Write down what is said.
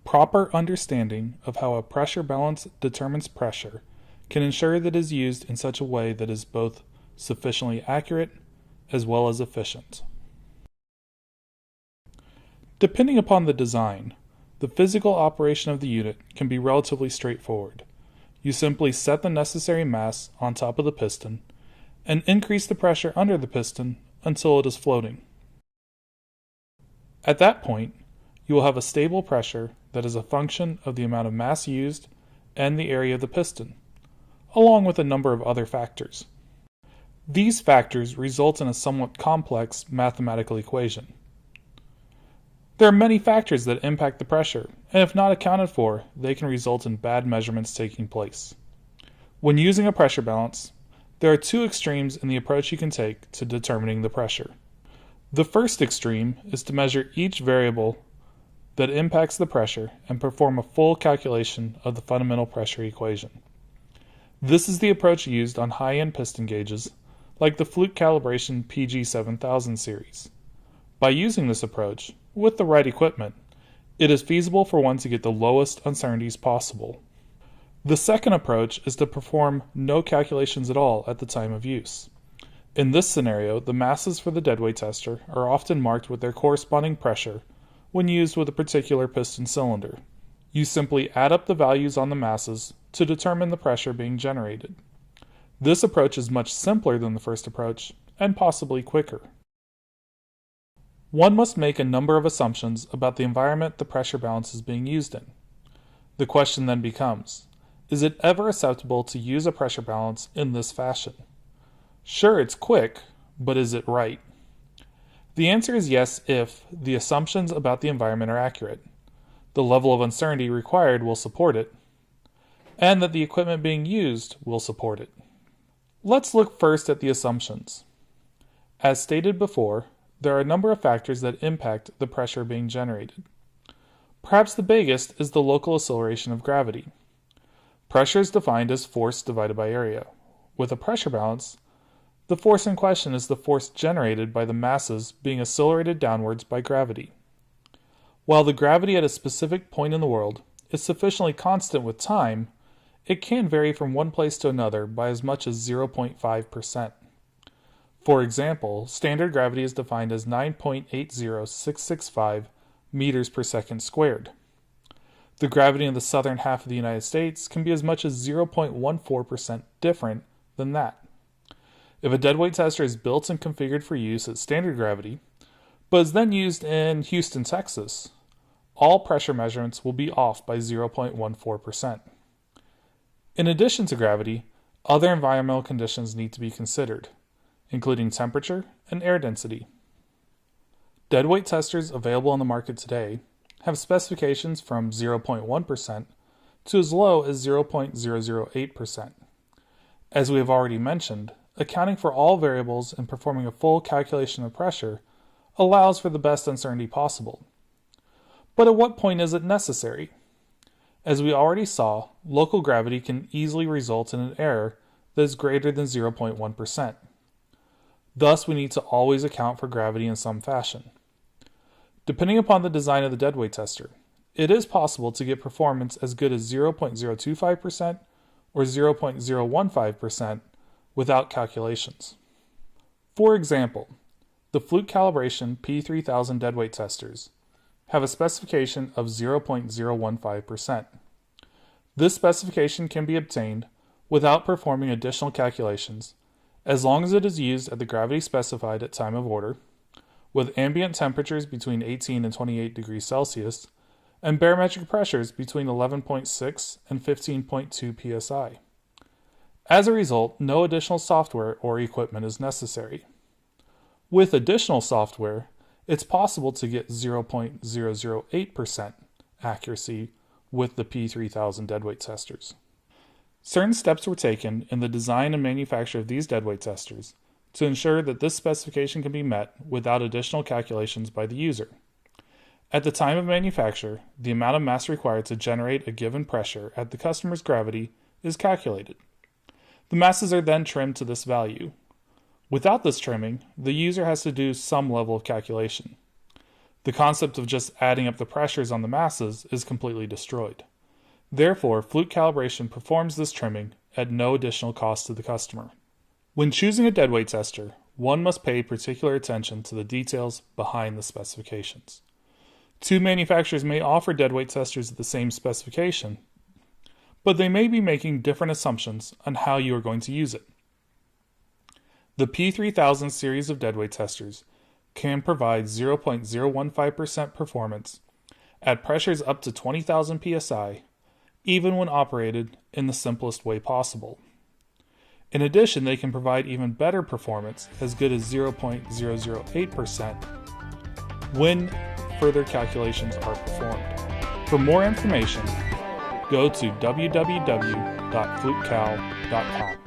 Proper understanding of how a pressure balance determines pressure can ensure that it is used in such a way that is both sufficiently accurate as well as efficient. Depending upon the design, the physical operation of the unit can be relatively straightforward. You simply set the necessary mass on top of the piston and increase the pressure under the piston until it is floating. At that point, you will have a stable pressure that is a function of the amount of mass used and the area of the piston, along with a number of other factors. These factors result in a somewhat complex mathematical equation. There are many factors that impact the pressure, and if not accounted for, they can result in bad measurements taking place. When using a pressure balance, there are two extremes in the approach you can take to determining the pressure. The first extreme is to measure each variable that impacts the pressure and perform a full calculation of the fundamental pressure equation. This is the approach used on high-end piston gauges, like the Fluke Calibration PG7000 series. By using this approach, with the right equipment, it is feasible for one to get the lowest uncertainties possible. The second approach is to perform no calculations at all at the time of use. In this scenario, the masses for the deadweight tester are often marked with their corresponding pressure when used with a particular piston cylinder. You simply add up the values on the masses to determine the pressure being generated. This approach is much simpler than the first approach and possibly quicker. One must make a number of assumptions about the environment the pressure balance is being used in. The question then becomes, is it ever acceptable to use a pressure balance in this fashion? Sure, it's quick, but is it right? The answer is yes if the assumptions about the environment are accurate, the level of uncertainty required will support it, and that the equipment being used will support it. Let's look first at the assumptions. As stated before, there are a number of factors that impact the pressure being generated. Perhaps the biggest is the local acceleration of gravity. Pressure is defined as force divided by area. With a pressure balance, the force in question is the force generated by the masses being accelerated downwards by gravity. While the gravity at a specific point in the world is sufficiently constant with time, it can vary from one place to another by as much as 0.5%. For example, standard gravity is defined as 9.80665 meters per second squared. The gravity in the southern half of the United States can be as much as 0.14% different than that. If a deadweight tester is built and configured for use at standard gravity, but is then used in Houston, Texas, all pressure measurements will be off by 0.14%. In addition to gravity, other environmental conditions need to be considered, including temperature and air density. Deadweight testers available on the market today have specifications from 0.1% to as low as 0.008%. As we have already mentioned, accounting for all variables and performing a full calculation of pressure allows for the best uncertainty possible. But at what point is it necessary? As we already saw, local gravity can easily result in an error that is greater than 0.1%. Thus, we need to always account for gravity in some fashion. Depending upon the design of the deadweight tester, it is possible to get performance as good as 0.025% or 0.015% without calculations. For example, the Fluke Calibration P3000 deadweight testers have a specification of 0.015%. This specification can be obtained without performing additional calculations as long as it is used at the gravity specified at time of order, with ambient temperatures between 18 and 28 degrees Celsius, and barometric pressures between 11.6 and 15.2 psi. As a result, no additional software or equipment is necessary. With additional software, it's possible to get 0.008% accuracy with the P3000 deadweight testers. Certain steps were taken in the design and manufacture of these deadweight testers to ensure that this specification can be met without additional calculations by the user. At the time of manufacture, the amount of mass required to generate a given pressure at the customer's gravity is calculated. The masses are then trimmed to this value. Without this trimming, the user has to do some level of calculation. The concept of just adding up the pressures on the masses is completely destroyed. Therefore, fluke calibration performs this trimming at no additional cost to the customer. When choosing a deadweight tester, one must pay particular attention to the details behind the specifications. Two manufacturers may offer deadweight testers at the same specification, but they may be making different assumptions on how you are going to use it. The P3000 series of deadweight testers can provide 0.015% performance at pressures up to 20,000 psi, even when operated in the simplest way possible. In addition, they can provide even better performance, as good as 0.008%, when further calculations are performed. For more information, go to www.flukecal.com.